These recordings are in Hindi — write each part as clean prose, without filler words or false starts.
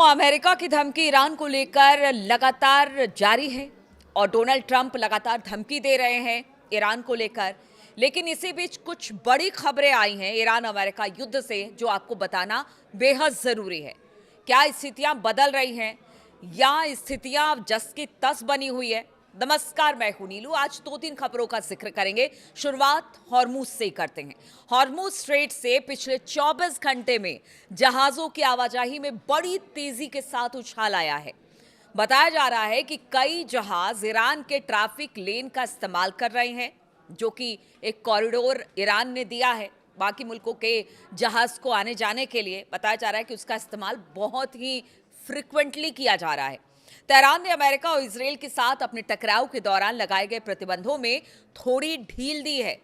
अमेरिका की धमकी ईरान को लेकर लगातार जारी है और डोनाल्ड ट्रंप लगातार धमकी दे रहे हैं ईरान को लेकर। लेकिन इसी बीच कुछ बड़ी खबरें आई हैं ईरान अमेरिका युद्ध से, जो आपको बताना बेहद जरूरी है। क्या स्थितियां बदल रही हैं या स्थितियां जस की तस बनी हुई है? नमस्कार, मैं हूं नीलू। आज 2-3 खबरों का जिक्र करेंगे। शुरुआत हॉर्मुज से ही करते हैं। हॉर्मुज स्ट्रेट से पिछले 24 घंटे में जहाजों की आवाजाही में बड़ी तेजी के साथ उछाल आया है। बताया जा रहा है कि कई जहाज ईरान के ट्रैफिक लेन का इस्तेमाल कर रहे हैं, जो कि एक कॉरिडोर ईरान ने दिया है बाकी मुल्कों के जहाज को आने जाने के लिए। बताया जा रहा है कि उसका इस्तेमाल बहुत ही फ्रिक्वेंटली किया जा रहा है। तेहरान ने अमेरिका और इजराइल के साथ अपने टकराव के दौरान लगाए गए प्रतिबंधों में थोड़ी ढील दी है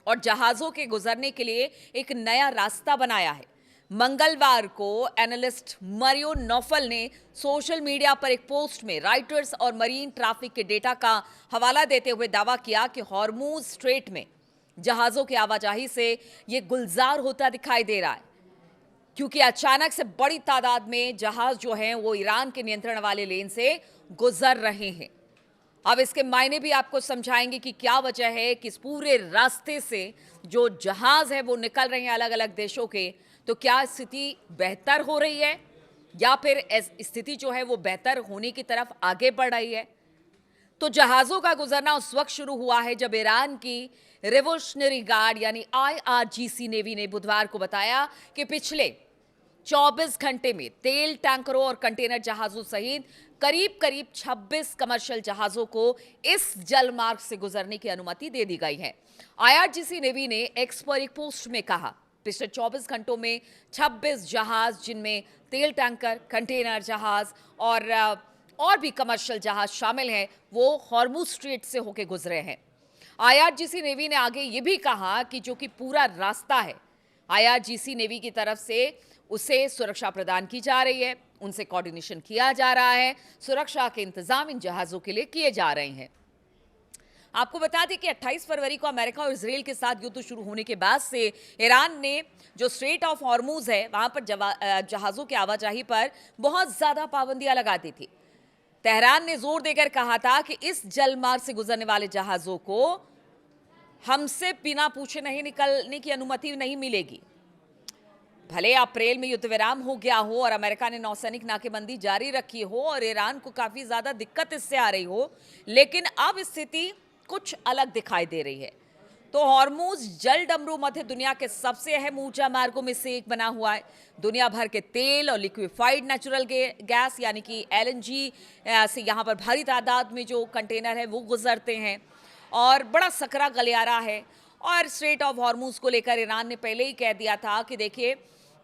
और जहाजों के गुजरने के लिए एक नया रास्ता बनाया है। मंगलवार को एनालिस्ट मरियो नौफल ने सोशल मीडिया पर एक पोस्ट में राइटर्स और मरीन ट्रैफिक के डेटा का हवाला देते हुए दावा किया कि हॉर्मुज स्ट्रेट में जहाजों की आवाजाही से यह गुलजार होता दिखाई दे रहा है, क्योंकि अचानक से बड़ी तादाद में जहाज जो हैं वो ईरान के नियंत्रण वाले लेन से गुजर रहे हैं। अब इसके मायने भी आपको समझाएंगे कि क्या वजह है कि इस पूरे रास्ते से जो जहाज है वो निकल रहे हैं अलग अलग देशों के। तो क्या स्थिति बेहतर हो रही है या फिर स्थिति जो है वो बेहतर होने की तरफ आगे बढ़ रही है? तो जहाजों का गुजरना उस वक्त शुरू हुआ है जब ईरान की रिवोल्यूशनरी गार्ड यानी IRGC नेवी ने बुधवार को बताया कि पिछले 24 घंटे में तेल टैंकरों और कंटेनर जहाजों सहित करीब करीब 26 कमर्शियल जहाजों को इस जलमार्ग से गुजरने की अनुमति दे दी गई है। IRGC नेवी ने एक्स पर एक पोस्ट में कहा, पिछले 24 घंटों में 26 जहाज, जिनमें तेल टैंकर, कंटेनर जहाज और भी कमर्शियल जहाज शामिल हैं, वो हॉर्मुज स्ट्रेट से होकर गुजरे हैं। IRGC नेवी ने आगे ये भी कहा कि जो कि पूरा रास्ता है, IRGC नेवी की तरफ से उसे सुरक्षा प्रदान की जा रही है, उनसे कोऑर्डिनेशन किया जा रहा है, सुरक्षा के इंतजाम इन जहाजों के लिए किए जा रहे हैं। आपको बता दें कि 28 फरवरी को अमेरिका और इजराइल के साथ युद्ध शुरू होने के बाद से ईरान ने जो स्ट्रेट ऑफ हॉर्मुज है वहां पर जहाजों की आवाजाही पर बहुत ज्यादा पाबंदियां लगा दी थी। तेहरान ने जोर देकर कहा था कि इस जलमार्ग से गुजरने वाले जहाजों को हमसे बिना पूछे नहीं निकलने की अनुमति नहीं मिलेगी। भले अप्रैल में युद्ध विराम हो गया हो और अमेरिका ने नौसैनिक नाकेबंदी जारी रखी हो और ईरान को काफी ज्यादा दिक्कत इससे आ रही हो, लेकिन अब स्थिति कुछ अलग दिखाई दे रही है। तो हॉर्मुज जल डमरू मध्य दुनिया के सबसे अहम ऊर्जा मार्गों में से एक बना हुआ है। दुनिया भर के तेल और लिक्विफाइड नेचुरल गैस यानी कि LNG से यहाँ पर भारी तादाद में जो कंटेनर है वो गुजरते हैं और बड़ा सकरा गलियारा है। और स्ट्रेट ऑफ हॉर्मुज को लेकर ईरान ने पहले ही कह दिया था कि देखिए,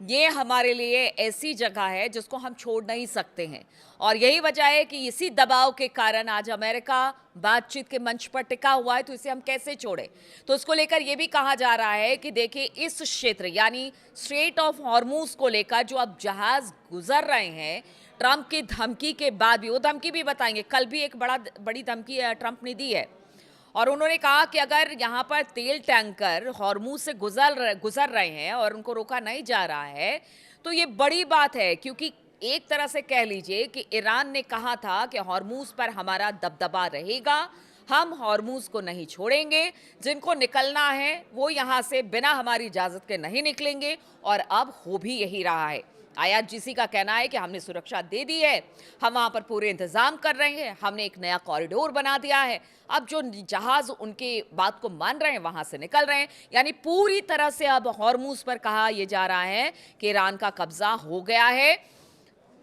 ये हमारे लिए ऐसी जगह है जिसको हम छोड़ नहीं सकते हैं, और यही वजह है कि इसी दबाव के कारण आज अमेरिका बातचीत के मंच पर टिका हुआ है। तो इसे हम कैसे छोड़े? तो उसको लेकर यह भी कहा जा रहा है कि देखिए, इस क्षेत्र यानी स्ट्रेट ऑफ हॉर्मुज को लेकर जो अब जहाज गुजर रहे हैं, ट्रंप की धमकी के बाद भी, वो धमकी भी बताएंगे, कल भी एक बड़ी धमकी ट्रंप ने दी है और उन्होंने कहा कि अगर यहाँ पर तेल टैंकर हॉर्मुज से गुजर रहे हैं और उनको रोका नहीं जा रहा है तो ये बड़ी बात है, क्योंकि एक तरह से कह लीजिए कि ईरान ने कहा था कि हॉर्मुज पर हमारा दबदबा रहेगा, हम हॉर्मुज को नहीं छोड़ेंगे, जिनको निकलना है वो यहाँ से बिना हमारी इजाज़त के नहीं निकलेंगे, और अब हो भी यही रहा है। IRGC का कहना है कि हमने सुरक्षा दे दी है, हम वहां पर पूरे इंतजाम कर रहे हैं, हमने एक नया कॉरिडोर बना दिया है, अब जो जहाज उनके बात को मान रहे हैं वहां से निकल रहे हैं। यानी पूरी तरह से अब हॉर्मुज पर कहा यह जा रहा है कि ईरान का कब्जा हो गया है।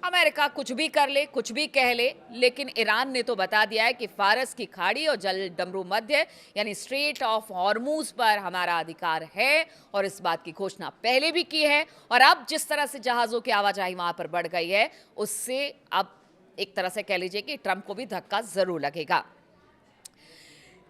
अमेरिका कुछ भी कर ले, कुछ भी कह ले, लेकिन ईरान ने तो बता दिया है कि फारस की खाड़ी और जल डमरू मध्य यानी स्ट्रेट ऑफ हॉर्मुज पर हमारा अधिकार है, और इस बात की घोषणा पहले भी की है। और अब जिस तरह से जहाजों की आवाजाही वहां पर बढ़ गई है, उससे अब एक तरह से कह लीजिए कि ट्रंप को भी धक्का जरूर लगेगा।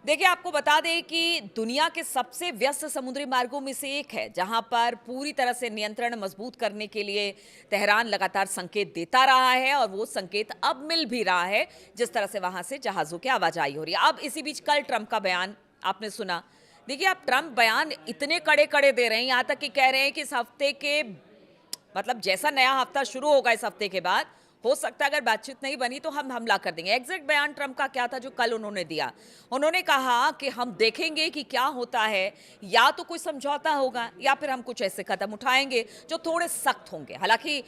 देखिए, आपको बता दें कि दुनिया के सबसे व्यस्त समुद्री मार्गों में से एक है, जहां पर पूरी तरह से नियंत्रण मजबूत करने के लिए तेहरान लगातार संकेत देता रहा है, और वो संकेत अब मिल भी रहा है जिस तरह से वहां से जहाजों की आवाजाही हो रही है। अब इसी बीच कल ट्रंप का बयान आपने सुना। देखिए, अब ट्रंप बयान इतने कड़े कड़े दे रहे हैं, यहां तक कि कह रहे हैं कि इस हफ्ते के मतलब जैसा नया हफ्ता शुरू होगा इस हफ्ते के बाद, हो सकता है अगर बातचीत नहीं बनी तो हम हमला कर देंगे। एग्जैक्ट बयान ट्रंप का क्या था जो कल उन्होंने दिया? उन्होंने कहा कि हम देखेंगे कि क्या होता है, या तो कोई समझौता होगा या फिर हम कुछ ऐसे कदम उठाएंगे जो थोड़े सख्त होंगे। हालांकि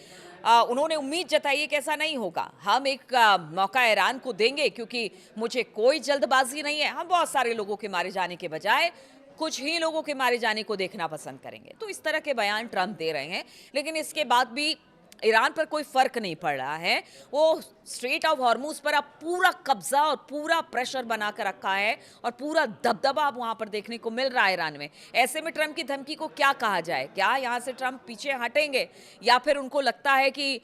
उन्होंने उम्मीद जताई है कि ऐसा नहीं होगा। हम एक मौका ईरान को देंगे क्योंकि मुझे कोई जल्दबाजी नहीं है। हम बहुत सारे लोगों के मारे जाने के बजाय कुछ ही लोगों के मारे जाने को देखना पसंद करेंगे। तो इस तरह के बयान ट्रंप दे रहे हैं, लेकिन इसके बाद भी ईरान पर कोई फर्क नहीं पड़ रहा है। वो स्ट्रेट ऑफ हॉर्मूज पर अब पूरा कब्जा और पूरा प्रेशर बना कर रखा है और पूरा दबदबा अब वहां पर देखने को मिल रहा है ईरान में। ऐसे में ट्रंप की धमकी को क्या कहा जाए? क्या यहां से ट्रंप पीछे हटेंगे या फिर उनको लगता है कि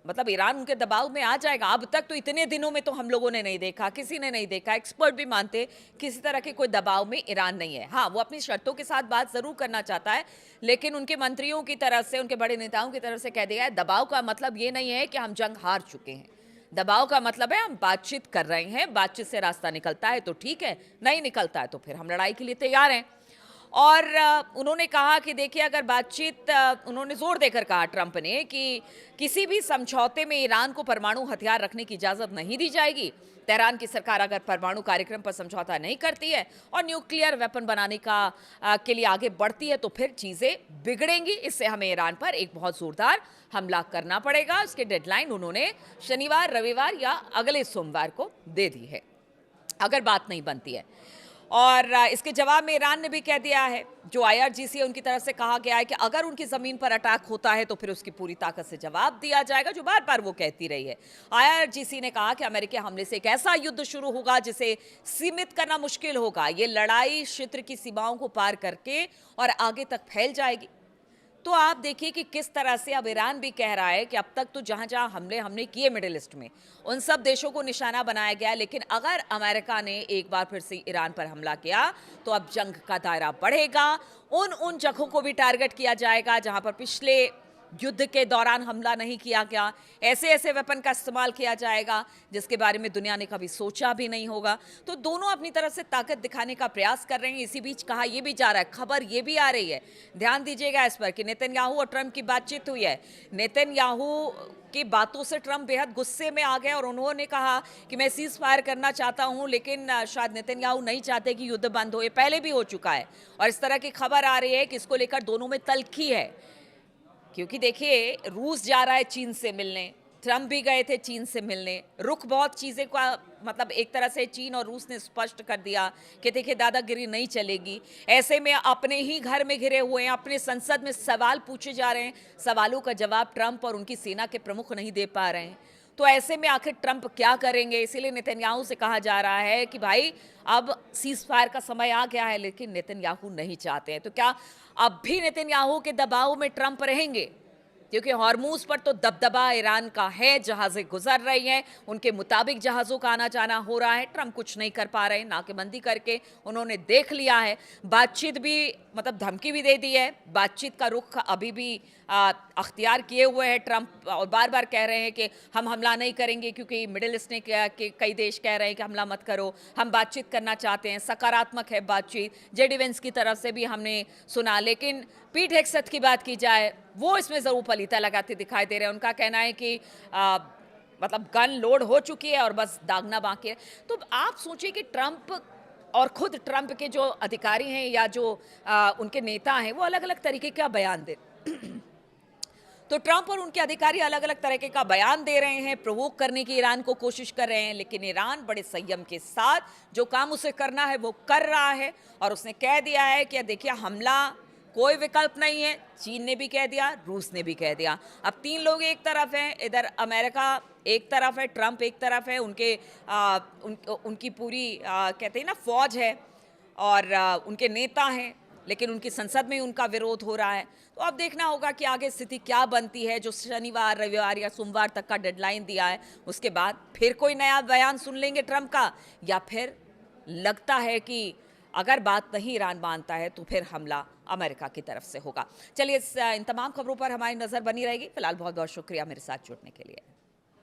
मतलब ईरान उनके दबाव में आ जाएगा? अब तक तो इतने दिनों में तो हम लोगों ने नहीं देखा, किसी ने नहीं देखा, एक्सपर्ट भी मानते किसी तरह के कोई दबाव में ईरान नहीं है। हाँ, वो अपनी शर्तों के साथ बात जरूर करना चाहता है, लेकिन उनके मंत्रियों की तरफ से, उनके बड़े नेताओं की तरफ से कह दिया है दबाव का मतलब ये नहीं है कि हम जंग हार चुके हैं। दबाव का मतलब है हम बातचीत कर रहे हैं, बातचीत से रास्ता निकलता है तो ठीक है, नहीं निकलता है तो फिर हम लड़ाई के लिए तैयार हैं। और उन्होंने कहा कि देखिए अगर बातचीत, उन्होंने जोर देकर कहा ट्रंप ने कि किसी भी समझौते में ईरान को परमाणु हथियार रखने की इजाजत नहीं दी जाएगी। तेहरान की सरकार अगर परमाणु कार्यक्रम पर समझौता नहीं करती है और न्यूक्लियर वेपन बनाने के लिए आगे बढ़ती है तो फिर चीजें बिगड़ेंगी। इससे हमें ईरान पर एक बहुत जोरदार हमला करना पड़ेगा। इसके डेडलाइन उन्होंने शनिवार, रविवार या अगले सोमवार को दे दी है अगर बात नहीं बनती है। और इसके जवाब में ईरान ने भी कह दिया है, जो आईआरजीसी है उनकी तरफ से कहा गया है कि अगर उनकी जमीन पर अटैक होता है तो फिर उसकी पूरी ताकत से जवाब दिया जाएगा, जो बार बार वो कहती रही है। आईआरजीसी ने कहा कि अमेरिकी हमले से एक ऐसा युद्ध शुरू होगा जिसे सीमित करना मुश्किल होगा। ये लड़ाई क्षेत्र की सीमाओं को पार करके और आगे तक फैल जाएगी। तो आप देखिए कि किस तरह से अब ईरान भी कह रहा है कि अब तक तो जहां जहां हमले हमने किए मिडिल ईस्ट में, उन सब देशों को निशाना बनाया गया, लेकिन अगर अमेरिका ने एक बार फिर से ईरान पर हमला किया तो अब जंग का दायरा बढ़ेगा। उन जगहों को भी टारगेट किया जाएगा जहां पर पिछले युद्ध के दौरान हमला नहीं किया गया। ऐसे ऐसे वेपन का इस्तेमाल किया जाएगा जिसके बारे में दुनिया ने कभी सोचा भी नहीं होगा। तो दोनों अपनी तरफ से ताकत दिखाने का प्रयास कर रहे हैं। इसी बीच कहा यह भी जा रहा है, खबर यह भी आ रही है, ध्यान दीजिएगा इस पर, कि नेतन्याहू और ट्रंप की बातचीत हुई है। नेतन्याहू की बातों से ट्रंप बेहद गुस्से में आ गए और उन्होंने कहा कि मैं सीज फायर करना चाहता हूं, लेकिन शायद नेतन्याहू नहीं चाहते कि युद्ध बंद हो। ये पहले भी हो चुका है और इस तरह की खबर आ रही है कि इसको लेकर दोनों में तल्खी है। क्योंकि देखिए रूस जा रहा है चीन से मिलने, ट्रंप भी गए थे चीन से मिलने। रुख बहुत चीज़ें का मतलब एक तरह से चीन और रूस ने स्पष्ट कर दिया कि देखिए दादागिरी नहीं चलेगी। ऐसे में अपने ही घर में घिरे हुए हैं, अपने संसद में सवाल पूछे जा रहे हैं, सवालों का जवाब ट्रंप और उनकी सेना के प्रमुख नहीं दे पा रहे हैं। तो ऐसे में आखिर ट्रंप क्या करेंगे? इसीलिए नेतन्याहू से कहा जा रहा है कि भाई अब सीज फायर का समय आ गया है, लेकिन नेतन्याहू नहीं चाहते हैं। तो क्या अब भी नेतन्याहू के दबाव में ट्रंप रहेंगे? क्योंकि हॉर्मूज पर तो दबदबा ईरान का है, जहाजें गुजर रही हैं, उनके मुताबिक जहाज़ों का आना जाना हो रहा है। ट्रंप कुछ नहीं कर पा रहे, नाकेबंदी करके उन्होंने देख लिया है। बातचीत भी मतलब धमकी भी दे दी है, बातचीत का रुख अभी भी अख्तियार किए हुए हैं ट्रंप, और बार बार कह रहे हैं कि हम हमला नहीं करेंगे क्योंकि मिडिल ईस्ट ने कि कई देश कह रहे हैं कि हमला मत करो, हम बातचीत करना चाहते हैं, सकारात्मक है बातचीत। जेडी वेंस की तरफ से भी हमने सुना, लेकिन पीट हेगसेथ की बात की जाए वो इसमें ज़रूर पलीता लगाते दिखाई दे रहे हैं। उनका कहना है कि मतलब गन लोड हो चुकी है और बस दागना बाकी है। तो आप सोचिए कि ट्रंप और खुद ट्रंप के जो अधिकारी हैं या जो उनके नेता हैं वो अलग अलग तरीके का बयान दे तो ट्रंप और उनके अधिकारी अलग अलग तरीके का बयान दे रहे हैं, प्रोवोक करने की ईरान को कोशिश कर रहे हैं, लेकिन ईरान बड़े संयम के साथ जो काम उसे करना है वो कर रहा है। और उसने कह दिया है कि देखिए हमला कोई विकल्प नहीं है। चीन ने भी कह दिया, रूस ने भी कह दिया। अब तीन लोग एक तरफ हैं, इधर अमेरिका एक तरफ है, ट्रंप एक तरफ है, उनकी पूरी कहते हैं ना फौज है और उनके नेता हैं, लेकिन उनकी संसद में उनका विरोध हो रहा है। तो अब देखना होगा कि आगे स्थिति क्या बनती है। जो शनिवार, रविवार या सोमवार तक का डेडलाइन दिया है उसके बाद फिर कोई नया बयान सुन लेंगे ट्रंप का, या फिर लगता है कि अगर बात नहीं ईरान मानता है तो फिर हमला अमेरिका की तरफ से होगा। चलिए इन तमाम खबरों पर हमारी नजर बनी रहेगी। फिलहाल बहुत बहुत शुक्रिया मेरे साथ जुड़ने के लिए।